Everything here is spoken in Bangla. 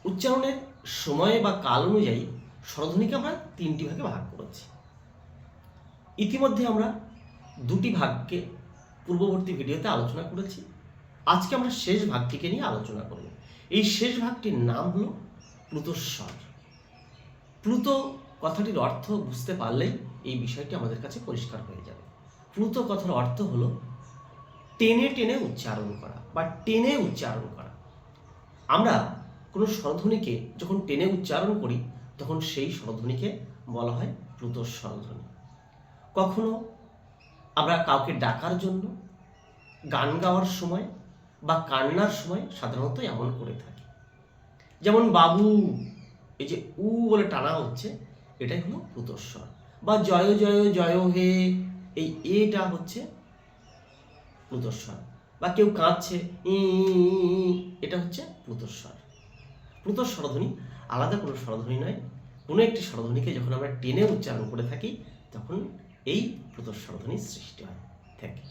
উচ্চারণের সময় বা কাল অনুযায়ী স্বরধ্বনিকে আমরা তিনটি ভাগে ভাগ করেছি। ইতিমধ্যে আমরা দুটি ভাগকে পূর্ববর্তী ভিডিওতে আলোচনা করেছি। আজকে আমরা শেষ ভাগটিকে নিয়ে আলোচনা করব। এই শেষ ভাগটির নাম হলো প্লুতস্বর। প্লুত কথাটির অর্থ বুঝতে পারলেই এই বিষয়টি আমাদের কাছে পরিষ্কার হয়ে যাবে। প্লুত কথার অর্থ হলো টেনে টেনে উচ্চারণ করা বা টেনে উচ্চারণ করা। আমরা কোনো স্বরধ্বনিকে যখন টেনে উচ্চারণ করি তখন সেই স্বরধ্বনিকে বলা হয় প্লুত স্বরধ্বনি। কখনো আমরা কাউকে ডাকার জন্য, গান গাওয়ার সময় বা কান্নার সময় সাধারণত এমন করে থাকি। যেমন বাবু, এই যে উ বলে টানা হচ্ছে, এটাই হলো প্লুতস্বর। বা জয় জয় জয় হে, এই এটা হচ্ছে প্লুতস্বর। বা কেউ কাঁদছে, এটা হচ্ছে প্লুতস্বর। প্লুত স্বরধ্বনি আলাদা কোনো স্বরধ্বনি নয়। কোনো একটি স্বরধ্বনিকে যখন আমরা টেনে উচ্চারণ করে থাকি তখন এই প্লুত স্বরধ্বনির সৃষ্টি হয় থাকে।